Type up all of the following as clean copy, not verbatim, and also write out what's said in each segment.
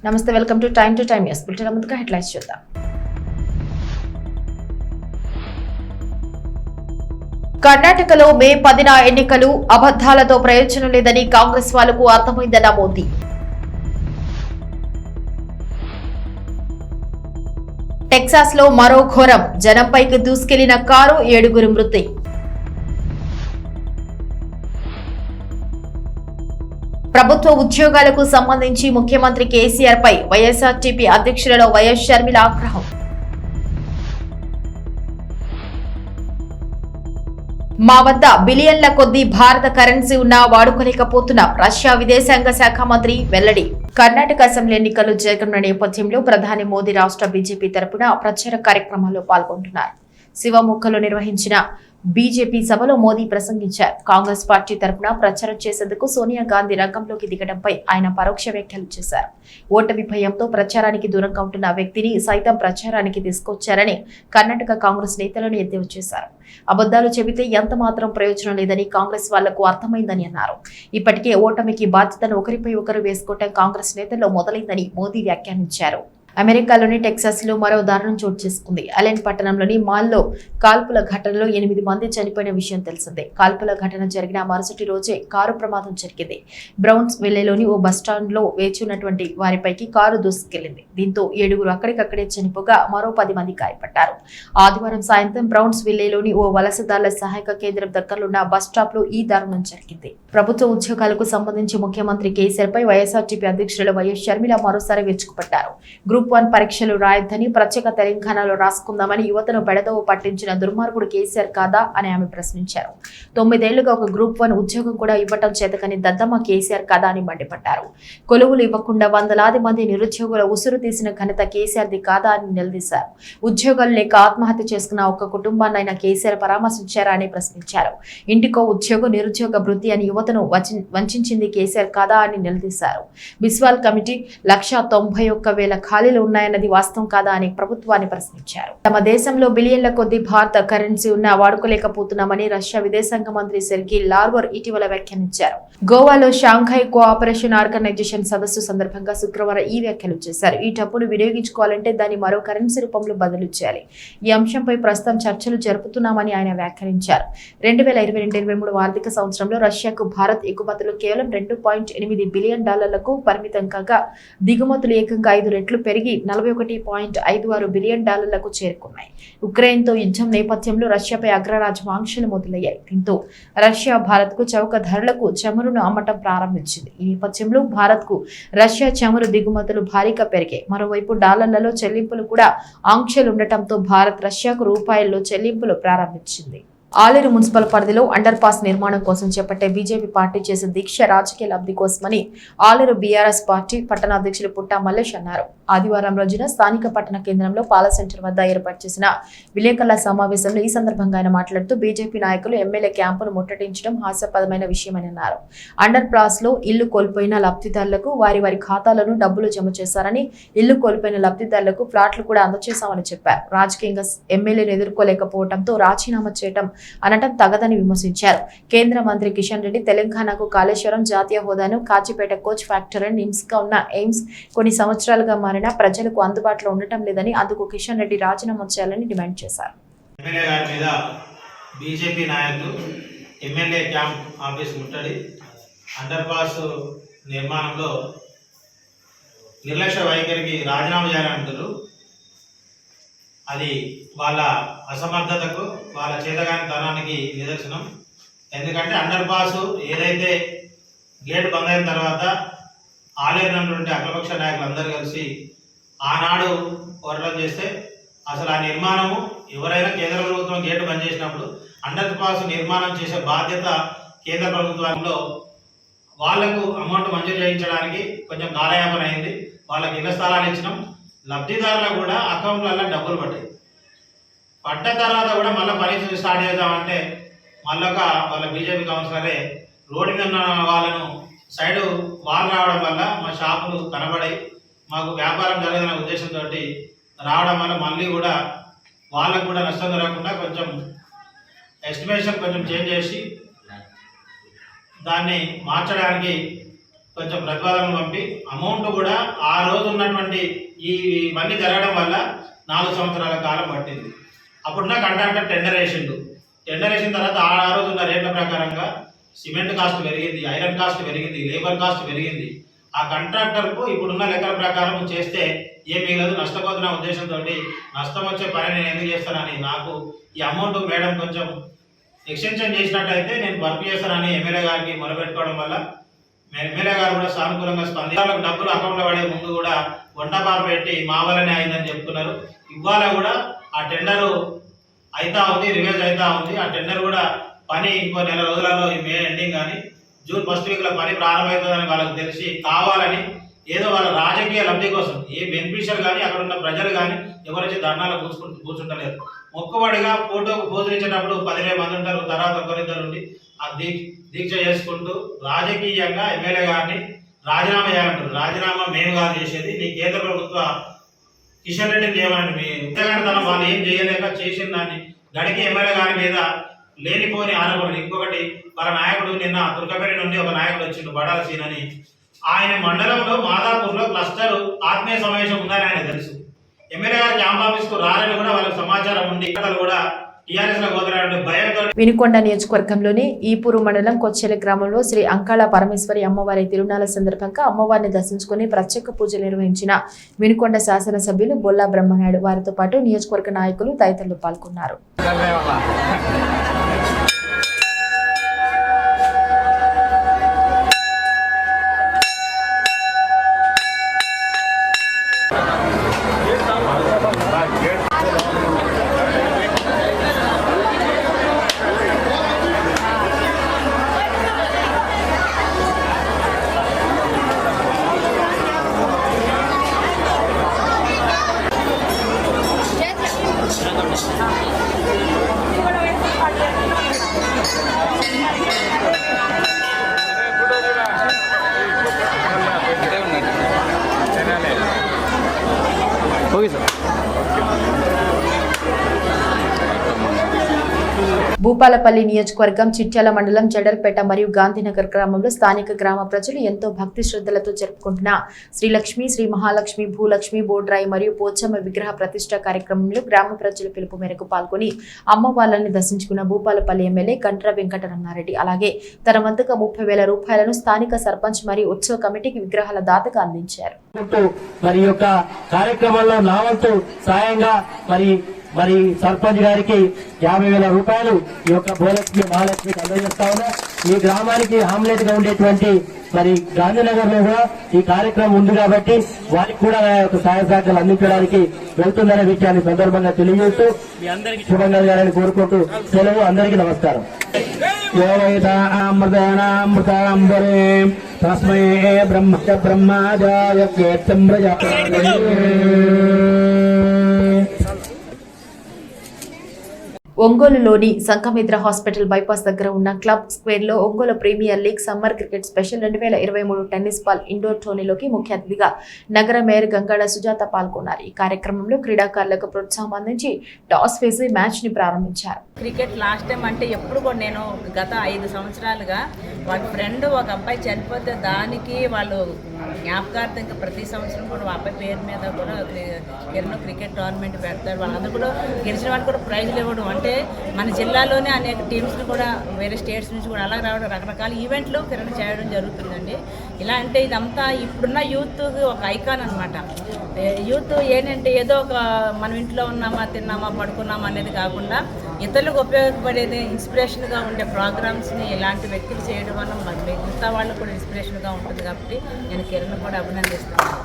నమస్తే, welcome to time news. Bulletin ముందుగా headlines చూద్దాం. కర్ణాటకలో మే 10న ఎన్నికలు, అబద్ధాలతో ప్రయోజనం లేదని కాంగ్రెస్ వాళ్లకు అర్థమైందన్న మోదీ. టెక్సాస్ లో మరో ఘోరం, జనంపైకి దూసుకెళ్లిన కారు, 7 మృతి. ప్రభుత్వ ఉద్యోగాలకు సంబంధించి ముఖ్యమంత్రి కేసీఆర్ పై వైఎస్ఆర్టీపీ అధ్యక్షులలో వైఎస్ షర్మిల ఆగ్రహం. మా వద్ద బిలియన్ల కొద్దీ భారత కరెన్సీ ఉన్నా వాడుకోలేకపోతున్నాం, రష్యా విదేశాంగ శాఖ మంత్రి వెల్లడి. కర్ణాటక అసెంబ్లీ ఎన్నికలు జరగనున్న నేపథ్యంలో ప్రధాని మోదీ రాష్ట్ర బీజేపీ తరపున ప్రచార కార్యక్రమాల్లో పాల్గొంటున్నారు. శివముఖలో నిర్వహించిన బీజేపీ సభలో మోదీ ప్రసంగించారు. కాంగ్రెస్ పార్టీ తరపున ప్రచారం చేసేందుకు సోనియా గాంధీ రంగంలోకి దిగడంపై ఆయన పరోక్ష వ్యాఖ్యలు చేశారు. ఓటమి భయంతో ప్రచారానికి దూరంగా ఉంటున్న వ్యక్తిని సైతం ప్రచారానికి తీసుకొచ్చారని కర్ణాటక కాంగ్రెస్ నేతలను ఎద్దేవా చేశారు. అబద్దాలు చెబితే ఎంత మాత్రం ప్రయోజనం లేదని కాంగ్రెస్ వాళ్లకు అర్థమైందని అన్నారు. ఇప్పటికే ఓటమికి బాధ్యతను ఒకరిపై ఒకరు వేసుకోవటం కాంగ్రెస్ నేతల్లో మొదలైందని మోదీ వ్యాఖ్యానించారు. అమెరికాలోని టెక్సాస్ లో మరో దారుణం చోటు చేసుకుంది. అలెన్ పట్టణంలోని మాల్లో కాల్పుల ఘటనలో 8 మంది చనిపోయిన విషయం తెలిసిందే. కాల్పుల ఘటన జరిగిన మరుసటి రోజే కారు ప్రమాదం జరిగింది. బ్రౌన్స్ విల్లేలోని ఓ బస్టాండ్ లో వేచి ఉన్నటువంటి వారిపైకి కారు దూసుకెళ్లింది. దీంతో 7 అక్కడికక్కడే చనిపోగా మరో 10 మంది గాయపడ్డారు. ఆదివారం సాయంత్రం బ్రౌన్స్ విల్లేలోని ఓ వలసదారుల సహాయక కేంద్రం దగ్గరలో ఉన్న బస్ స్టాప్ లో ఈ దారుణం జరిగింది. ప్రభుత్వ ఉద్యోగాలకు సంబంధించి ముఖ్యమంత్రి కేసీఆర్ పై వైఎస్ఆర్టీపీ అధ్యక్షులు వైఎస్ షర్మిల మరోసారి విరుచుకుపడ్డారు. గ్రూప్ 1 పరీక్షలు రాయొద్దని, ప్రత్యేక తెలంగాణలో రాసుకుందామని యువతను బెడదవ పట్టించిన దుర్మార్గుడు కేసీఆర్ కాదా అని ఆమె ప్రశ్నించారు. 9 ఏళ్లుగా ఒక గ్రూప్ 1 ఉద్యోగం కూడా ఇవ్వటం చేతకని దద్దమ్మ కేసీఆర్ కాదా అని మండిపడ్డారు. కొలువులు ఇవ్వకుండా వందలాది మంది నిరుద్యోగుల ఉసురు తీసిన ఘనత కేసీఆర్ది కాదా అని నిలదీశారు. ఉద్యోగాలు లేక ఆత్మహత్య చేసుకున్న ఒక్క కుటుంబాన్నైనా కేసీఆర్ పరామర్శించారా అని ప్రశ్నించారు. ఇంటికో ఉద్యోగం, నిరుద్యోగ వృత్తి అని యువతను వంచింది కేసీఆర్ కాదా అని నిలదీశారు. బిస్వాల్ కమిటీ 191,000 ఖాళీలు ఉన్నాయన్నది వాస్తవం కాదా అని ప్రభుత్వాన్ని ప్రశ్నించారు. తమ దేశంలో బిలియన్ల కొద్దీ భారత కరెన్సీ ఉన్నా వాడుకోలేకపోతున్నామని రష్యా విదేశాంగ మంత్రి సెర్గీ లావ్రోవ్ ఇటీవల వ్యాఖ్యానించారు. గోవాలో షాంఘై కోఆపరేషన్ ఆర్గనైజేషన్ సదస్సు సందర్భంగా శుక్రవారం ఈ వ్యాఖ్యలు చేశారు. ఈ డబ్బును వినియోగించుకోవాలంటే దాన్ని మరో కరెన్సీ రూపంలో బదిలీ చేయాలి. ఈ అంశంపై ప్రస్తుతం చర్చలు జరుపుతున్నామని ఆయన వ్యాఖ్యానించారు. 2022-23 ఆర్థిక సంవత్సరంలో రష్యాకు భారత్ ఎగుమతులు కేవలం $2.8 బిలియన్ పరిమితం కాగా దిగుమతులు ఏకంగా 5 రెట్లు పెరిగి $41.56 బిలియన్ చేరుకున్నాయి. ఉక్రెయిన్ తో యుద్ధం నేపథ్యంలో రష్యాపై అగ్రరాజ్యం ఆంక్షలు మొదలయ్యాయి. దీంతో రష్యా భారత్ కు చౌక ధరలకు చమురును అమ్మటం ప్రారంభించింది. ఈ నేపథ్యంలో భారత్ కు రష్యా చమురు దిగుమతులు భారీగా పెరిగాయి. మరోవైపు డాలర్లలో చెల్లింపులు కూడా ఆంక్షలు ఉండటంతో భారత్ రష్యాకు రూపాయల్లో చెల్లింపులు ప్రారంభించింది. ఆలేరు మున్సిపల్ పరిధిలో అండర్ పాస్ నిర్మాణం కోసం చేపట్టే బీజేపీ పార్టీ చేసే దీక్ష రాజకీయ లబ్ధి కోసమని ఆలేరు బీఆర్ఎస్ పార్టీ పట్టణ అధ్యక్షులు పుట్టా మల్లేష్ అన్నారు. ఆదివారం రోజున స్థానిక పట్టణ కేంద్రంలో పాల సెంటర్ వద్ద ఏర్పాటు చేసిన విలేకరుల సమావేశంలో ఈ సందర్భంగా ఆయన మాట్లాడుతూ బీజేపీ నాయకులు ఎమ్మెల్యే క్యాంపును ముట్టడించడం హాస్యాస్పదమైన విషయమని అన్నారు. అండర్ పాస్ లో ఇల్లు కోల్పోయిన లబ్ధిదారులకు వారి ఖాతాలను డబ్బులు జమ చేశారని, ఇల్లు కోల్పోయిన లబ్ధిదారులకు ఫ్లాట్లు కూడా అందజేశామని చెప్పారు. రాజకీయంగా ఎమ్మెల్యేను ఎదుర్కోలేకపోవడంతో రాజీనామా చేయడం అనటం తగదని విమర్శించారు. కేంద్ర మంత్రి కిషన్ రెడ్డి తెలంగాణకు కాళేశ్వరం, జాతీయ హోదాను, కాచిపేట కోచ్ ఫ్యాక్టరీ, నిమ్స్ గా ఉన్న ఎయిమ్స్ కొన్ని సంవత్సరాలుగా మారినా ప్రజలకు అందుబాటులో ఉండటం లేదని, అందుకు కిషన్ రెడ్డి రాజీనామా చేయాలని డిమాండ్ చేశారు. బీజేపీ నాయకులు ఎమ్మెల్యే క్యాంప్ ఆఫీస్ ముట్టడి, అండర్ పాస్ నిర్మాణంలో నిర్లక్ష్య వైఖరికి రాజీనామా చేయాలంటారు. అది వాళ్ళ అసమర్థతకు, వాళ్ళ చేతగాని తనానికి నిదర్శనం. ఎందుకంటే అండర్ పాస్ ఏదైతే గేటు బంద్ అయిన తర్వాత ఆలేరున్నటువంటి అఖిలపక్ష నాయకులు అందరూ కలిసి ఆనాడు పోరాటం చేస్తే అసలు ఆ నిర్మాణము ఎవరైనా కేంద్ర ప్రభుత్వం గేటు బంద్ చేసినప్పుడు అండర్ పాస్ నిర్మాణం చేసే బాధ్యత కేంద్ర ప్రభుత్వంలో వాళ్లకు అమౌంట్ మంజూరు చేయించడానికి కొంచెం కాలయాపన అయింది. వాళ్ళకి ఇళ్ల స్థలాలు ఇచ్చినాం. లబ్ధిదారులకు కూడా అకౌంట్లలో డబ్బులు పడ్డ తర్వాత కూడా మళ్ళీ పని స్టార్ట్ చేద్దామంటే మళ్ళొక వాళ్ళ బీజేపీ కౌన్సిలరే రోడ్డు మీద ఉన్న వాళ్ళను సైడు వాళ్ళు రావడం వల్ల మా షాపులు కనబడాయి, మాకు వ్యాపారం జరగదనే ఉద్దేశంతో రావడం వల్ల మళ్ళీ కూడా వాళ్ళకు కూడా నష్టం జరగకుండా కొంచెం ఎస్టిమేషన్ కొంచెం చేంజ్ చేసి దాన్ని మార్చడానికి కొంచెం ప్రతిపాదనలు పంపి అమౌంట్ కూడా ఆ రోజు ఉన్నటువంటి ఇవన్నీ జరగడం వల్ల 4 సంవత్సరాల కాలం పట్టింది. అప్పుడున్న కాంట్రాక్టర్ టెండర్ వేసిండు. టెండర్ వేసిన తర్వాత ఆ రోజు ఉన్న రేట్ల ప్రకారంగా సిమెంట్ కాస్ట్ పెరిగింది, ఐరన్ కాస్ట్ పెరిగింది, లేబర్ కాస్ట్ పెరిగింది. ఆ కాంట్రాక్టర్కు ఇప్పుడున్న లెక్కల ప్రకారం చేస్తే ఏం మిగలదు, నష్టపోతున్న ఉద్దేశంతో నష్టం వచ్చే పని నేను ఎందుకు చేస్తానని నాకు ఈ అమౌంట్ మేడం కొంచెం ఎక్స్టెన్షన్ చేసినట్టయితే నేను వర్క్ చేస్తానని ఎమ్మెల్యే గారికి మొరపెట్టుకోవడం వల్ల ఎమ్మెల్యే గారు కూడా సానుకూలంగా స్పందించాలకు డబ్బులు అకౌంట్లో పడే ముందు కూడా వంటపాలు పెట్టి మా వల్లనే అయిందని చెప్తున్నారు. ఇవాళ కూడా ఆ టెండరు అవుతా ఉంది, రివైజ్ అవుతా ఉంది. ఆ టెండర్ కూడా పని ఇంకో నెల రోజులలో ఈ మే ఎండింగ్ కానీ జూన్ ఫస్ట్ వీక్లో పని ప్రారంభమవుతుందని వాళ్ళకి తెలిసి కావాలని ఏదో వాళ్ళ రాజకీయ లబ్ధి కోసం ఏ బెనిఫిషియర్ కానీ అక్కడ ఉన్న ప్రజలు కానీ ఎవరైతే ధర్నాలు కూర్చుంటలేరు. మొక్కుబడిగా ఫోటోకు పోజులు ఇచ్చేటప్పుడు 10,000 మంది ఉంటారు, తర్వాత ఒకరిద్దరు ఉండి ఆ దీక్ష చేసుకుంటూ రాజకీయంగా ఎమ్మెల్యే గారిని రాజీనామా చేయాలంటారు. రాజీనామా మేము కాదు చేసేది, నీ కేంద్ర ప్రభుత్వ కిషన్ రెడ్డిని చేయమండి. మీ ఉద్యోగతనం వాళ్ళు ఏం చేయలేక చేసిన దాన్ని గడికి ఎమ్మెల్యే గారి మీద లేనిపోని ఆరోపణలు. ఇంకొకటి వాళ్ళ నాయకుడు నిన్న దుర్గపేట నుండి ఒక నాయకుడు వచ్చిండు బడాల సీన్ అని. ఆయన మండలంలో మాదాపూర్లో క్లస్టర్ ఆత్మీయ సమావేశం ఉందని ఆయన తెలుసు. ఎమ్మెల్యే గారి క్యాంప్ ఆఫీస్కు రాలని కూడా వాళ్ళకి సమాచారం ఉంది. ఇక్కడ కూడా టీఆర్ఎస్ లో పోతారంటే భయంతో వినుకొండ నియోజకవర్గంలోని ఈపూరు మండలం కొచ్చెల గ్రామంలో శ్రీ అంకాళ పరమేశ్వరి అమ్మవారి తిరునాళ్ల సందర్భంగా అమ్మవారిని దర్శించుకుని ప్రత్యేక పూజలు నిర్వహించిన వినుకొండ శాసనసభ్యులు బొల్లా బ్రహ్మనాయుడు వారితో పాటు నియోజకవర్గ నాయకులు తదితరులు పాల్గొన్నారు. భూపాలపల్లి నియోజకవర్గం చిట్యాల మండలం జడల్పేట మరియు గాంధీనగర్ గ్రామంలో స్థానిక గ్రామ ప్రజలు ఎంతో భక్తి శ్రద్ధలతో జరుపుకుంటున్న శ్రీలక్ష్మి, శ్రీ మహాలక్ష్మి, భూలక్ష్మి, బోడ్రాయి మరియు పోచమ్మ విగ్రహ ప్రతిష్ట కార్యక్రమంలో గ్రామ ప్రజల పిలుపు మేరకు పాల్గొని అమ్మవార్లని దర్శించుకున్న భూపాలపల్లి ఎమ్మెల్యే గంట్ర వెంకటరమణారెడ్డి అలాగే తన వంతుగా 30,000 రూపాయలను స్థానిక సర్పంచ్ మరియు ఉత్సవ కమిటీకి విగ్రహాల దాతగా అందించారు. మరి సర్పంచ్ గారికి 50,000 రూపాయలు ఈ యొక్క భూలక్ష్మి మహాలక్ష్మికి అందజేస్తా ఉన్నా. ఈ గ్రామానికి హామ్లెట్ గా ఉండేటువంటి మరి గాంధీనగర్ లో కూడా ఈ కార్యక్రమం ఉంది కాబట్టి వారికి కూడా సహాయ సహకారాలు అందించడానికి వెళ్తుందనే విషయాన్ని సందర్భంగా తెలియజేస్తూ మీ అందరికీ శుభంగా జరగాలని కోరుకుంటూ సెలవు. అందరికీ నమస్కారం. తస్మై బ్రహ్మాజాయ ఒంగోలులోని సంఘమిత్ర హాస్పిటల్ బైపాస్ దగ్గర ఉన్న క్లబ్ స్క్వేర్ లో Ongole premier league summer cricket special 2023 tennis ball indoor టోర్నీలోకి ముఖ్య అతిథిగా నగర మేయర్ గంగాడ సుజాత పాల్గొన్నారు. ఈ కార్యక్రమంలో క్రీడాకారులకు ప్రోత్సాహం అందించి టాస్ వేసి మ్యాచ్ ని ప్రారంభించారు. క్రికెట్ లాస్ట్ టైం అంటే ఎప్పుడు కూడా నేను గత 5 సంవత్సరాలుగా వాళ్ళ ఫ్రెండ్ ఒక అబ్బాయి చనిపోతే దానికి వాళ్ళు జ్ఞాపకార్థంగా ప్రతి సంవత్సరం కూడా అబ్బాయి పేరు మీద కూడా ఎన్నో క్రికెట్ టోర్నమెంట్ పెడతారు. వాళ్ళందరూ కూడా గెలిచిన వాళ్ళు కూడా ప్రైజ్లు ఇవ్వడం, అంటే మన జిల్లాలోనే అనేక టీమ్స్ని కూడా వేరే స్టేట్స్ నుంచి కూడా అలా రావడం, రకరకాల ఈవెంట్లు కిరణ్ చేయడం జరుగుతుందండి. ఇలా అంటే ఇదంతా ఇప్పుడున్న యూత్కి ఒక ఐకాన్ అనమాట. యూత్ ఏంటంటే ఏదో ఒక మనం ఇంట్లో ఉన్నామా, తిన్నామా, పడుకున్నామా అనేది కాకుండా ఇతరులకు ఉపయోగపడేది ఇన్స్పిరేషన్గా ఉండే ప్రోగ్రామ్స్ని ఇలాంటి వ్యక్తులు చేయడం వల్ల మిగతా వాళ్ళు కూడా ఇన్స్పిరేషన్గా ఉంటుంది. కాబట్టి నేను కిరణ్ కూడా అభినందిస్తున్నాను.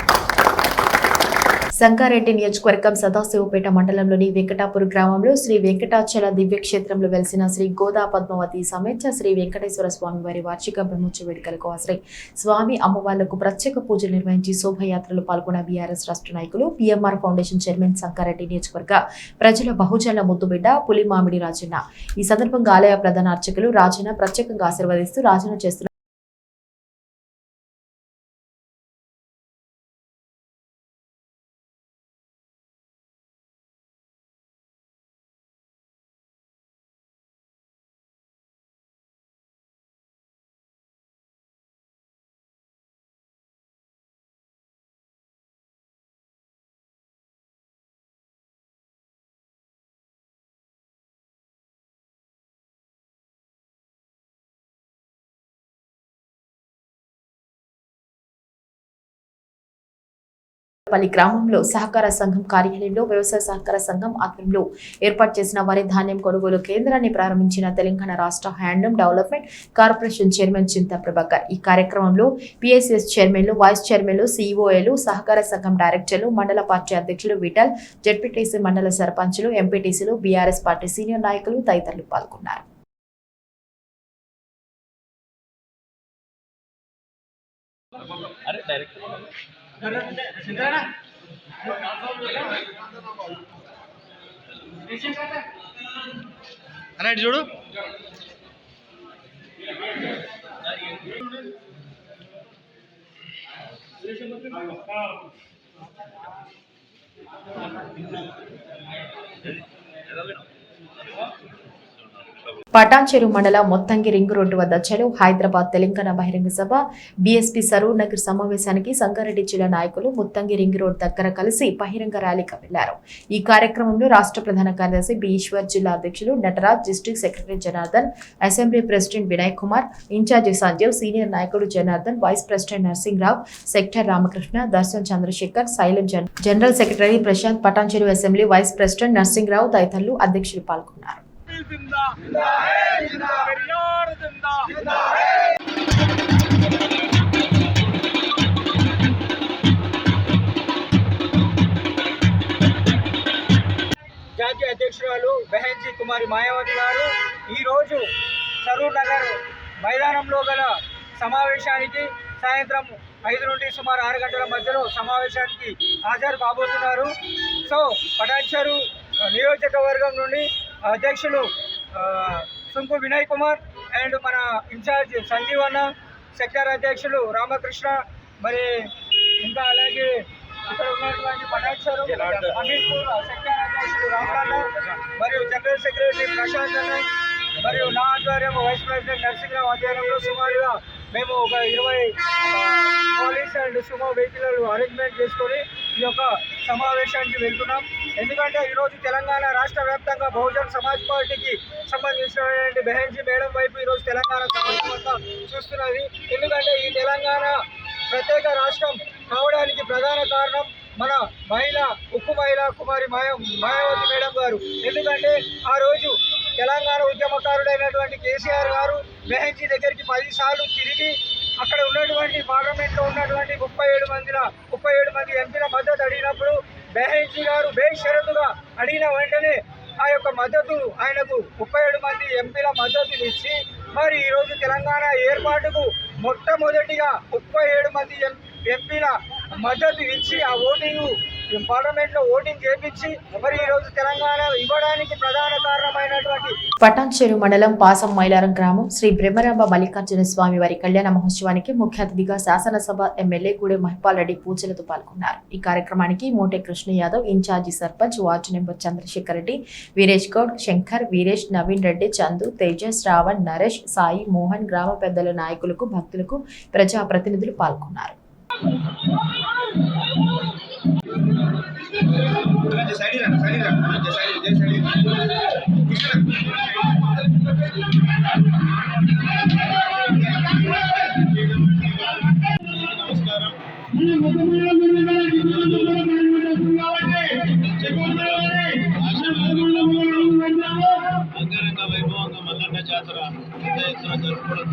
సంగారెడ్డి నియోజకవర్గం సదాశివపేట మండలంలోని వెంకటాపూర్ గ్రామంలో శ్రీ వెంకటాచల దివ్యక్షేత్రంలో వెలిసిన శ్రీ గోదా పద్మావతి సమేత శ్రీ వెంకటేశ్వర స్వామి వారి వార్షిక బ్రహ్మోత్సవ వేడుకలకు హాజరై స్వామి అమ్మవార్లకు ప్రత్యేక పూజలు నిర్వహించి శోభయాత్రలు పాల్గొన్న బీఆర్ఎస్ రాష్ట్ర నాయకులు, పిఎంఆర్ ఫౌండేషన్ చైర్మన్, సంగారెడ్డి నియోజకవర్గ ప్రజల బహుజన ముద్దుబిడ్డ పులిమామిడి రాజన్న. ఈ సందర్భంగా ఆలయ ప్రధాన అర్చకులు రాజన్న ప్రత్యేకంగా ఆశీర్వదిస్తూ రాజన్న చేస్తున్న పల్లి గ్రామంలో సహకార సంఘం కార్యాలయంలో వ్యవసాయ సహకార సంఘం ఆధ్వర్యంలో ఏర్పాటు చేసిన వరి ధాన్యం కొనుగోలు కేంద్రాన్ని ప్రారంభించిన తెలంగాణ రాష్ట్ర handloom development corporation chairman Chinta Prabhakar. ఈ కార్యక్రమంలో పిఎస్ఎస్ చైర్మన్లు, వైస్ చైర్మన్లు, సిఇఓలు, సహకార సంఘం డైరెక్టర్లు, మండల పార్టీ అధ్యక్షులు విఠల్, జెడ్పీటీసీ మండల సర్పంచులు, ఎంపీటీసీలు, బీఆర్ఎస్ పార్టీ సీనియర్ నాయకులు తదితరులు పాల్గొన్నారు. చూడు పటాన్చెరు మండల మొత్తంగి రింగ్ రోడ్డు వద్ద చలో హైదరాబాద్ తెలంగాణ బహిరంగ సభ బీఎస్పీ సరూర్ నగర్ సమావేశానికి సంగారెడ్డి జిల్లా నాయకులు మొత్తంగి రింగ్ రోడ్ దగ్గర కలిసి బహిరంగ ర్యాలీకి వెళ్లారు. ఈ కార్యక్రమంలో రాష్ట్ర ప్రధాన కార్యదర్శి బి ఈశ్వర్, జిల్లా అధ్యక్షులు Nataraj, district secretary Janardhan, assembly president Vinay Kumar, incharge Sanjeev, senior నాయకుడు Janardhan, vice president Narsingrao, sector Ramakrishna, Darshan Chandrashekar, Sailam general secretary Prashanth, Patancheru assembly vice president Narsingrao తదితరులు అధ్యక్షులు పాల్గొన్నారు. జాతీయ అధ్యక్షురాలు బెహన్జీ కుమారి మాయావతి గారు ఈరోజు సరూర్ నగర్ మైదానంలో గల సమావేశానికి సాయంత్రం 5 నుండి సుమారు 6 గంటల మధ్యలో సమావేశానికి హాజరు కాబోతున్నారు. సో పటాన్చెరు నియోజకవర్గం నుండి అధ్యక్షులు సుంకు వినయ్ కుమార్ అండ్ మన ఇన్ఛార్జ్ సంజీవ్ అన్న, సెక్టర్ అధ్యక్షులు రామకృష్ణ, మరి ఇంకా అలాగే ఇక్కడ ఉన్నటువంటి పటాన్చెరు అమీర్పూర్ సెక్టర్ అధ్యక్షులు రామరాన్న, మరియు జనరల్ సెక్రటరీ ప్రశాంత్ అన్న, మరియు నా ఆధ్వర్యం వైస్ ప్రెసిడెంట్ నర్సింగ్రావు ఆధ్వర్యంలో సుమారుగా మేము ఒక 20 police and Sumo vehicle arrangement చేసుకొని ఈ యొక్క సమావేశానికి వెళ్తున్నాం. ఎందుకంటే ఈరోజు తెలంగాణ రాష్ట్ర వ్యాప్తంగా బహుజన్ సమాజ్ పార్టీకి సంబంధించినటువంటి బెహన్జీ మేడం వైపు ఈరోజు తెలంగాణ సమాజం అంతా చూస్తున్నది. ఎందుకంటే ఈ తెలంగాణ ప్రత్యేక రాష్ట్రం కావడానికి ప్రధాన కారణం మన ఉక్కు మహిళ కుమారి మాయావతి మేడం గారు. ఎందుకంటే ఆ రోజు తెలంగాణ ఉద్యమకారుడైనటువంటి కేసీఆర్ గారు బెహన్జీ దగ్గరికి 10 సార్లు తిరిగి అక్కడ ఉన్నటువంటి పార్లమెంట్లో ఉన్నటువంటి 37 మంది ఎంపీల మద్దతు అడిగినప్పుడు బెహన్జీ గారు బేషరతుగా అడిగిన వెంటనే ఆ యొక్క మద్దతు ఆయనకు 37 మంది ఎంపీల మద్దతు ఇచ్చి మరి ఈరోజు తెలంగాణ ఏర్పాటుకు మొట్టమొదటిగా 37 మంది ఎంపీల మద్దతు ఇచ్చి ఆ ఓటింగ్ పార్లమెంట్లో ఓటింగ్ చేపించి మరి ఈ రోజు తెలంగాణ ఇవ్వడానికి ప్రధాన కారణమైనటువంటి పటాన్చెరు మండలం పాసం మైలారం గ్రామం శ్రీ బ్రహ్మరాంబ మల్లికార్జున స్వామి వారి కళ్యాణ మహోత్సవానికి ముఖ్య అతిథిగా శాసనసభ ఎమ్మెల్యే గూడెం మహిపాల్ రెడ్డి పూజలతో పాల్గొన్నారు. ఈ కార్యక్రమానికి Mote Krishna Yadav, incharge sarpanch ward number Chandrashekar Reddy, Veeresh Goud, Shankar, Veeresh, Naveen Reddy, Chandu, Teja, Shravan, Naresh, Sai, Mohan, గ్రామ పెద్దల, నాయకులకు, భక్తులకు, ప్రజా ప్రతినిధులు పాల్గొన్నారు. అంగరంగ వైభవంగా మల్లన్న జాతర పెద్ద ఎత్తున జరుపుకోవడం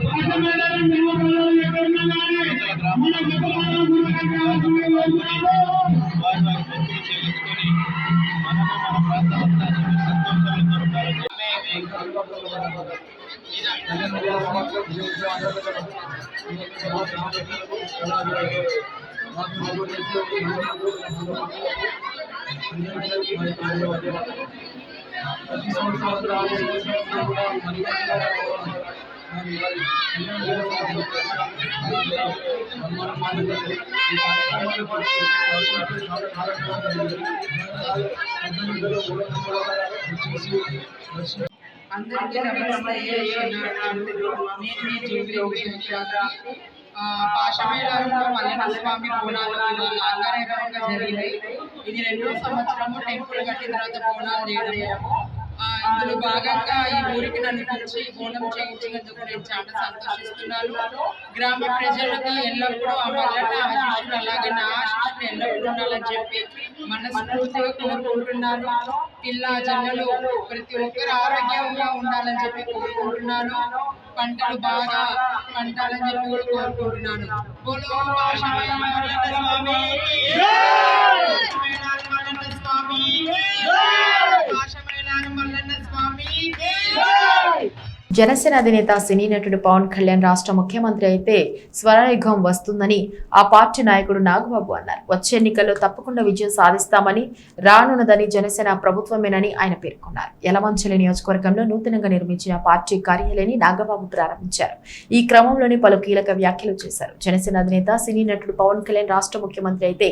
వారి భక్తులు చేయించుకొని మనము మన ప్రాంతాలంతా సంతోషాలతో ఉండాలని అందరికీ నమస్తే. పాశమేళంలో మల్లన్న స్వామి బోనాలు అంగరంగంగా జరిగినాయి. ఇది 2వ సంవత్సరము టెంపుల్ కట్టిన తర్వాత బోనాలు చేయడము. ఇందులో భాగంగా ఈ ఊరికి నన్ను పిలిచి బోనం చేయించినందుకు నేను చాలా సంతోషిస్తున్నాను. గ్రామ ప్రజలకి ఎల్లప్పుడూ ఆ మల్లన్న ఆశీస్సులు అలాగే నా ఆశీస్సులు ఎల్లప్పుడూ ఉండాలని చెప్పి మనస్ఫూర్తిగా కోరుకుంటున్నాను. పిల్ల జల్లలు ప్రతి ఒక్కరు ఆరోగ్యంగా ఉండాలని చెప్పి కోరుకుంటున్నాను. పంటలు బాగా పండాలని చెప్పి కూడా కోరుకుంటున్నాను. బోలో ఆశమైన మల్లన్న స్వామి జనసేన అధినేత సినీ నటుడు పవన్ కళ్యాణ్ రాష్ట్ర ముఖ్యమంత్రి అయితే స్వర్ణయుగం వస్తుందని ఆ పార్టీ నాయకుడు నాగబాబు అన్నారు. వచ్చే ఎన్నికల్లో తప్పకుండా విజయం సాధిస్తామని, రానున్నదని జనసేన ప్రభుత్వమేనని ఆయన పేర్కొన్నారు. యలమంచిలి నియోజకవర్గంలో నూతనంగా నిర్మించిన పార్టీ కార్యాలయాన్ని నాగబాబు ప్రారంభించారు. ఈ క్రమంలోనే పలు కీలక వ్యాఖ్యలు చేశారు. జనసేన అధినేత సినీ నటుడు పవన్ కళ్యాణ్ రాష్ట్ర ముఖ్యమంత్రి అయితే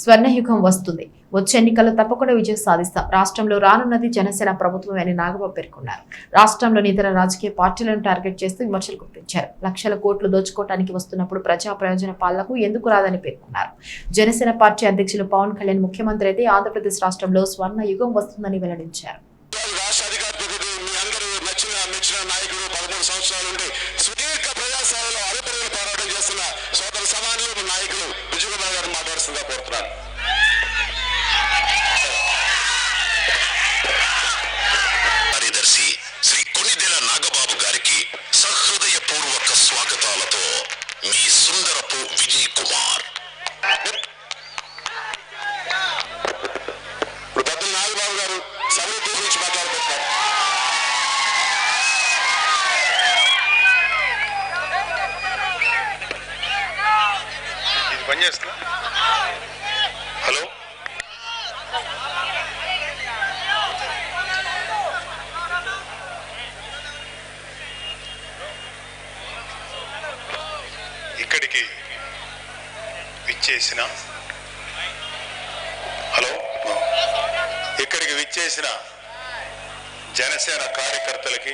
స్వర్ణయుగం వస్తుంది, వచ్చే ఎన్నికల్లో తప్పకుండా విజయం సాధిస్తాం, రాష్ట్రంలో రానున్నది జనసేన ప్రభుత్వం అని నాగబాబు పేర్కొన్నారు. రాష్ట్రంలోని ఇతర రాజకీయ పార్టీలను టార్గెట్ చేస్తూ విమర్శలు గుప్పించారు. లక్షల కోట్లు దోచుకోవడానికి వస్తున్నప్పుడు ప్రజా ప్రయోజన పాలనకు ఎందుకు రాదని పేర్కొన్నారు. జనసేన పార్టీ అధ్యక్షులు పవన్ కళ్యాణ్ ముఖ్యమంత్రి అయితే ఆంధ్రప్రదేశ్ రాష్ట్రంలో స్వర్ణ యుగం వస్తుందని వెల్లడించారు. కార్యదర్శి శ్రీ కొన్నిదెల నాగబాబు గారికి సహృదయపూర్వక స్వాగతాలతో మీ సుందరపు విజయ్ కుమార్. ఇప్పుడు పెద్ద నాగబాబు గారు సభ్యుల గురించి మాట్లాడుతున్నారు. పనిచేస్తున్నా. హలో, ఇక్కడికి విచ్చేసిన జనసేన కార్యకర్తలకి,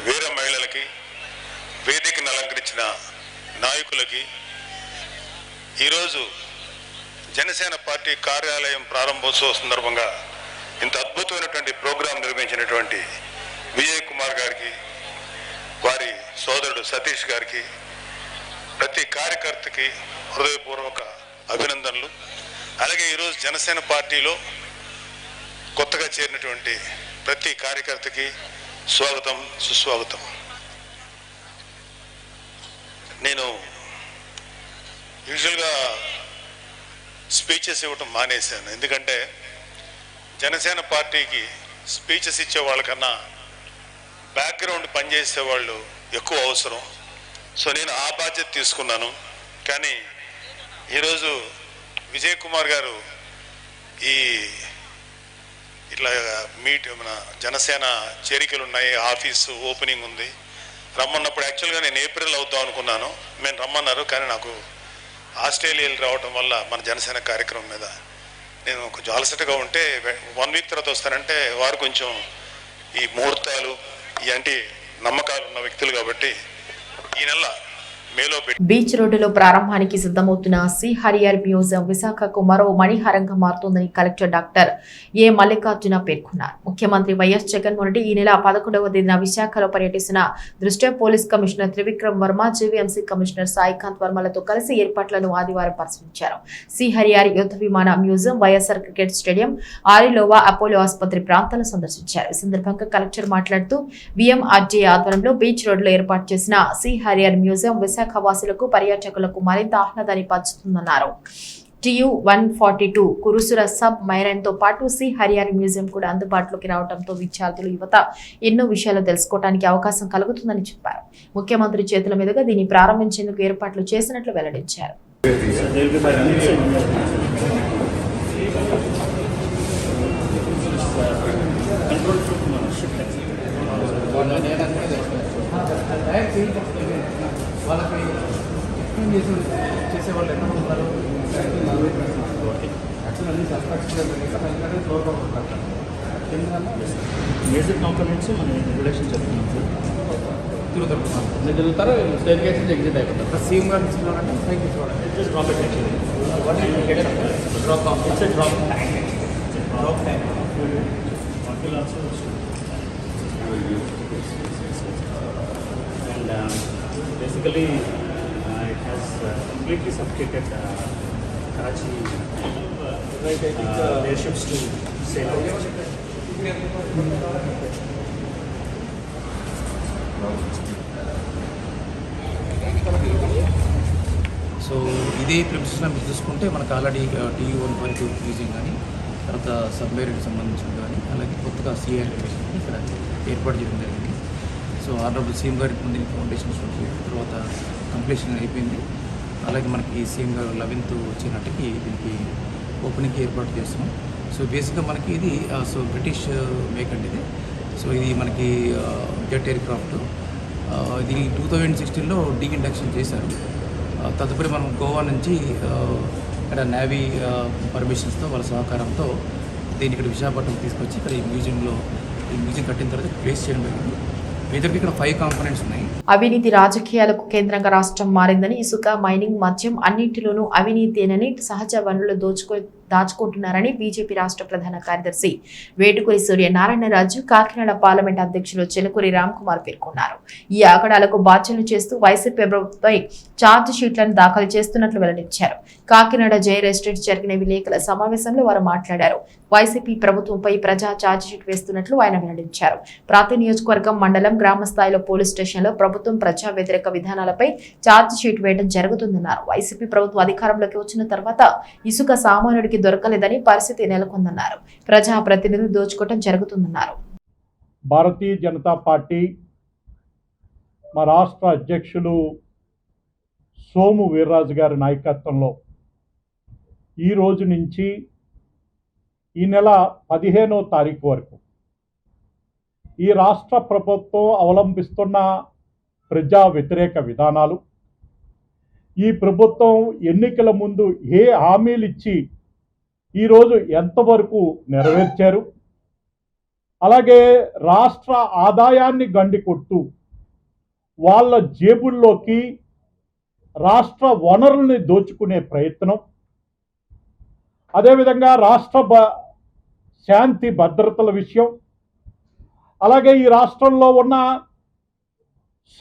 వీర మహిళలకి, వేదికను అలంకరించిన నాయకులకి, ఈరోజు జనసేన పార్టీ కార్యాలయం ప్రారంభోత్సవ సందర్భంగా ఇంత అద్భుతమైనటువంటి ప్రోగ్రాం నిర్వహించినటువంటి విజయ్ కుమార్ గారికి, వారి సోదరుడు సతీష్ గారికి, ప్రతి కార్యకర్తకి హృదయపూర్వక అభినందనలు. అలాగే ఈరోజు జనసేన పార్టీలో కొత్తగా చేరినటువంటి ప్రతి కార్యకర్తకి స్వాగతం, సుస్వాగతం. నేను యూజువల్గా స్పీచెస్ ఇవ్వటం మానేశాను. ఎందుకంటే జనసేన పార్టీకి స్పీచెస్ ఇచ్చే వాళ్ళకన్నా బ్యాక్గ్రౌండ్ పనిచేసే వాళ్ళు ఎక్కువ అవసరం. సో నేను ఆ బాధ్యత తీసుకున్నాను. కానీ ఈరోజు విజయ్ కుమార్ గారు ఇట్లా మన జనసేన చేరికలు ఉన్నాయి, ఆఫీసు ఓపెనింగ్ ఉంది, రమ్మన్నప్పుడు యాక్చువల్గా నేను ఏప్రిల్ అవుతాం అనుకున్నాను. మేము రమ్మన్నారు, కానీ నాకు ఆస్ట్రేలియాలో రావటం వల్ల మన జనసేన కార్యక్రమం మీద నేను కొంచెం అలసటగా ఉంటే 1 వీక్ తర్వాత వస్తానంటే వారు కొంచెం ఈ ముహూర్తాలు ఇలాంటి నమ్మకాలు ఉన్న వ్యక్తులు కాబట్టి ఈ నెల మేలో బీచ్ రోడ్డులో ప్రారంభానికి సిద్ధమవుతున్న సి హరియర్ మ్యూజియం విశాఖకు మరో మణిహారంగా మారుతోందని కలెక్టర్ డాక్టర్ ఏ మల్లికార్జున పేర్కొన్నారు. ముఖ్యమంత్రి వైఎస్ జగన్మోహన్ రెడ్డి ఈ నెల 11వ తేదీన విశాఖలో పర్యటిస్తున్న దృష్ట్యా police commissioner Trivikram Varma, GVMC commissioner Saikanth వర్మలతో కలిసి ఏర్పాట్లను ఆదివారం పరిశీలించారు. సి హరియర్ యుద్ధ విమాన museum, YSR cricket stadium, Arilova, Apollo ఆసుపత్రి ప్రాంతాలను సందర్శించారు. ఈ సందర్భంగా కలెక్టర్ మాట్లాడుతూ విఎంఆర్డీఏ ఆధ్వర్యంలో బీచ్ రోడ్లో ఏర్పాటు చేసిన సి హరియర్ మ్యూజియం విశాఖ వాసులకు, పర్యాటకులకు మరింత ఆహ్లాదాన్ని పంచుతుందన్నారు. TU-142 కురుసుర సబ్ మైరైన్ తో పాటు సి హరియర్ మ్యూజియం కూడా అందుబాటులోకి రావడంతో విద్యార్థులు, యువత ఎన్నో విషయాలు తెలుసుకోవడానికి అవకాశం కలుగుతుందని చెప్పారు. ముఖ్యమంత్రి చేతుల మీదుగా దీన్ని ప్రారంభించేందుకు ఏర్పాట్లు చేసినట్లు వెల్లడించారు. వాళ్ళకి చేసేవాళ్ళు ఎంతమంది ఉన్నారు? యాక్చువల్ అన్ని సస్పెక్ట్స్ ఫ్లోర్ పడుతుంటారు. మేజర్ కాంపోనెంట్స్ మనం ఇంట్రొడక్షన్ చెప్తున్నాం సార్. తిరుగుతారు, మీరు తిరుగుతారు, స్టేట్ కేసెస్ ఎగ్జిట్ అయిపోతారు. సీఎం గారు తీసుకున్నారంటే సైకిల్ చూడండి, just drop it actually drop of, it's drop tank, drop tank. And basically it has completely suffocated Karachi airships to sail out. So ఇదే ప్రిమిసెస్లో మీరు చూసుకుంటే మనకు ఆల్రెడీ TU-142 క్రూజింగ్ కానీ తర్వాత సబ్మెరీన్కి సంబంధించిన కానీ అలాగే కొత్తగా CA-Animation ఇక్కడ ఏర్పాటు చేయడం జరిగింది. సో ఆనరబుల్ సీఎం గారికి ముందు ఫౌండేషన్ తర్వాత కంప్లీషన్ అయిపోయింది. అలాగే మనకి సీఎం గారు 11th వచ్చే నాటికి దీనికి ఓపెనింగ్కి ఏర్పాటు చేస్తున్నాం. సో బేసిక్గా మనకి ఇది సో బ్రిటిష్ మేక్ అండి ఇది. సో ఇది మనకి జెట్ ఎయిర్ క్రాఫ్ట్. ఇది 2016లో డీఇండక్షన్ చేశారు. తదుపరి మనం గోవా నుంచి ఇక్కడ నేవీ పర్మిషన్స్తో వాళ్ళ సహకారంతో దీన్ని ఇక్కడ విశాఖపట్నం తీసుకొచ్చి ఇక్కడ ఈ మ్యూజియం కట్టిన తర్వాత ప్లేస్ చేయడం జరిగింది. మేజర్గా ఇక్కడ 5 కాంపోనెంట్స్ ఉన్నాయి. అవినీతి రాజకీయాలకు కేంద్రంగా రాష్ట్రం మారిందని, ఇసుక, మైనింగ్, మద్యం అన్నింటిలోనూ అవినీతేనని, సహజ వనరులు దాచుకుంటున్నారని బీజేపీ రాష్ట్ర ప్రధాన కార్యదర్శి వేటుకూరి సూర్యనారాయణరాజు, కాకినాడ పార్లమెంట్ అధ్యక్షులు చెలుకూరి రామ్కుమార్ పేర్కొన్నారు. ఈ ఆగడాలకు బాధ్యతలు చేస్తూ వైసీపీ ప్రభుత్వంపై ఛార్జ్ షీట్లను దాఖలు చేస్తున్నట్లు వెల్లడించారు. కాకినాడ జైల్ ఎస్టేట్ జరిగిన విలేకరుల సమావేశంలో వారు మాట్లాడారు. వైసీపీ ప్రభుత్వంపై ప్రజా ఛార్జ్ షీట్ వేస్తున్నట్లు ఆయన వెల్లడించారు. ప్రతి నియోజకవర్గం, మండలం, గ్రామ స్థాయిలో పోలీస్ స్టేషన్లో ప్రభుత్వం ప్రజా వ్యతిరేక విధానాలపై ఛార్జ్ షీట్ వేయడం జరుగుతుందన్నారు. వైసీపీ ప్రభుత్వం అధికారంలోకి వచ్చిన తర్వాత ఇసుక సామాన్యుడికి దొరకలేదని పరిస్థితి నెలకొందన్నారు. ప్రజా ప్రతినిధులు దోచుకోవడం జరుగుతుందన్నారు. భారతీయ జనతా పార్టీ మా రాష్ట్ర అధ్యక్షులు సోము వీర్రాజు గారి నాయకత్వంలో ఈ రోజు నుంచి ఈ నెల 15వ తారీఖు వరకు ఈ రాష్ట్ర ప్రభుత్వం అవలంబిస్తున్న ప్రజా వ్యతిరేక విధానాలు, ఈ ప్రభుత్వం ఎన్నికల ముందు ఏ హామీలు ఇచ్చి ఈరోజు ఎంతవరకు నెరవేర్చారు, అలాగే రాష్ట్ర ఆదాయాన్ని గండికొట్టు వాళ్ళ జేబుల్లోకి రాష్ట్ర వనరుల్ని దోచుకునే ప్రయత్నం, అదేవిధంగా రాష్ట్ర శాంతి భద్రతల విషయం, అలాగే ఈ రాష్ట్రంలో ఉన్న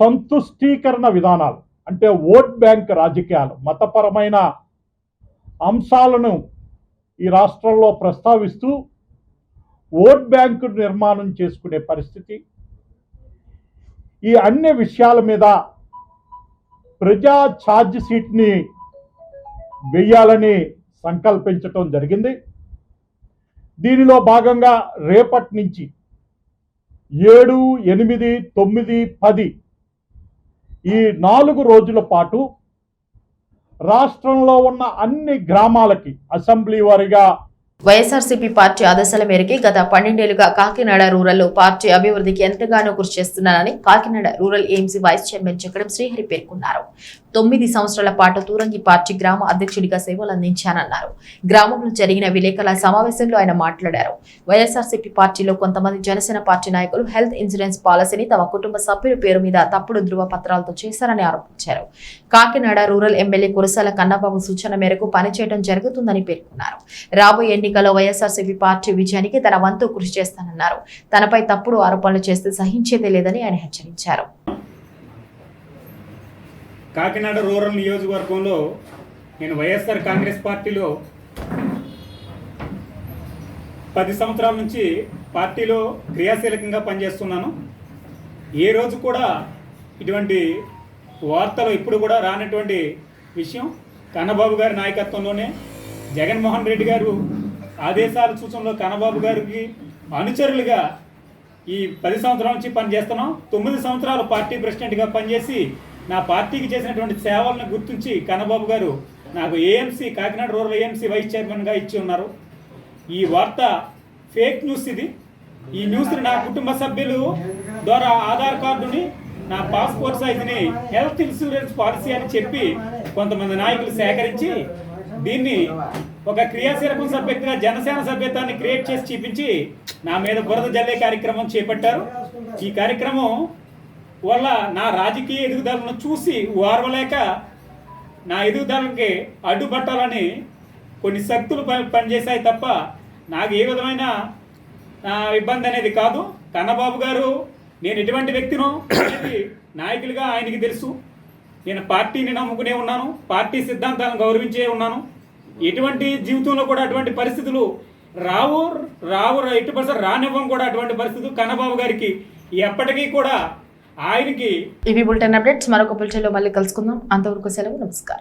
సంతుష్టీకరణ విధానాలు అంటే ఓట్ బ్యాంక్ రాజకీయాలు, మతపరమైన అంశాలను ఈ రాష్ట్రంలో ప్రస్తావిస్తూ ఓట్ బ్యాంకు నిర్మాణం చేసుకునే పరిస్థితి, ఈ అన్ని విషయాల మీద ప్రజా ఛార్జ్ షీట్ని వేయాలని సంకల్పించటం జరిగింది. దీనిలో భాగంగా రేపటి నుంచి 7, 8, 9, 10 ఈ 4 రోజుల పాటు రాష్ట్రంలో ఉన్న అన్ని గ్రామాలకి అసెంబ్లీ వారీగా వైఎస్ఆర్సీపీ పార్టీ ఆదేశాల మేరకు గత 12 ఏళ్లుగా కాకినాడ రూరల్లో పార్టీ అభివృద్ధికి ఎంతగానో కృషి చేస్తున్నానని Kakinada rural AMC vice chairman Chakram Srihari పేర్కొన్నారు. 9 సంవత్సరాల పాటు తూరంగి పార్టీ గ్రామ అధ్యక్షుడిగా సేవలు అందించానన్నారు. గ్రామంలో జరిగిన విలేకరుల సమావేశంలో ఆయన మాట్లాడారు. వైఎస్ఆర్సీపీ పార్టీలో కొంతమంది జనసేన పార్టీ నాయకులు హెల్త్ ఇన్సూరెన్స్ పాలసీని తమ కుటుంబ సభ్యుల పేరు మీద తప్పుడు ధృవ పత్రాలతో చేశారని ఆరోపించారు. కాకినాడ రూరల్ ఎమ్మెల్యే కురసాల కన్నబాబు సూచన మేరకు పనిచేయడం జరుగుతుందని పేర్కొన్నారు. రాబోయే ఎన్నికల్లో వైఎస్ఆర్సీపీ పార్టీ విజయానికి తన వంతు కృషి చేస్తానన్నారు. తనపై తప్పుడు ఆరోపణలు చేస్తే సహించేదే లేదని ఆయన హెచ్చరించారు. కాకినాడ రూరల్ నియోజకవర్గంలో నేను వైఎస్ఆర్ కాంగ్రెస్ పార్టీలో 10 సంవత్సరాల నుంచి పార్టీలో క్రియాశీలకంగా పనిచేస్తున్నాను. ఏ రోజు కూడా ఇటువంటి వార్తలు ఇప్పుడు కూడా రానటువంటి విషయం కన్నబాబు గారి నాయకత్వంలోనే జగన్మోహన్ రెడ్డి గారు ఆదేశాల సూచనలో కన్నబాబు గారికి అనుచరులుగా ఈ 10 సంవత్సరాల నుంచి పనిచేస్తున్నాం. 9 సంవత్సరాలు పార్టీ ప్రెసిడెంట్గా పనిచేసి నా పార్టీకి చేసినటువంటి సేవలను గుర్తించి కన్నబాబు గారు నాకు AMC Kakinada rural AMC vice చైర్మన్గా ఇచ్చి ఉన్నారు. ఈ వార్త ఫేక్ న్యూస్. ఈ న్యూస్ని నా కుటుంబ సభ్యులు ద్వారా ఆధార్ కార్డుని, నా పాస్పోర్ట్ సైజుని హెల్త్ ఇన్సూరెన్స్ పాలసీ అని చెప్పి కొంతమంది నాయకులు సేకరించి దీన్ని ఒక క్రియాశీలకం సభ్యతగా జనసేన సభ్యత్వాన్ని క్రియేట్ చేసి చూపించి నా మీద బురద జల్లే కార్యక్రమం చేపట్టారు. ఈ కార్యక్రమం వల్ల నా రాజకీయ ఎదుగుదలను చూసి ఓర్వలేక నా ఎదుగుదలకి అడ్డుపట్టాలని కొన్ని శక్తులు పనిచేశాయి తప్ప నాకు ఏ విధమైన ఇబ్బంది అనేది కాదు. కన్నబాబు గారు నేను ఎటువంటి వ్యక్తినో అనేది నాయకులుగా ఆయనకి తెలుసు. నేను పార్టీని నమ్ముకునే ఉన్నాను, పార్టీ సిద్ధాంతాలను గౌరవించే ఉన్నాను. ఎటువంటి జీవితంలో కూడా అటువంటి పరిస్థితులు రావు ఎట్టి పరిస్థితులు రానివ్వం కూడా. అటువంటి పరిస్థితులు కన్నబాబు గారికి ఎప్పటికీ కూడా ఆయనకి. ఇవి బులెటిన్ అప్డేట్స్. మరొక బులెటిన్లో మళ్ళీ కలుసుకుందాం. అంతవరకు సెలవు. నమస్కారం.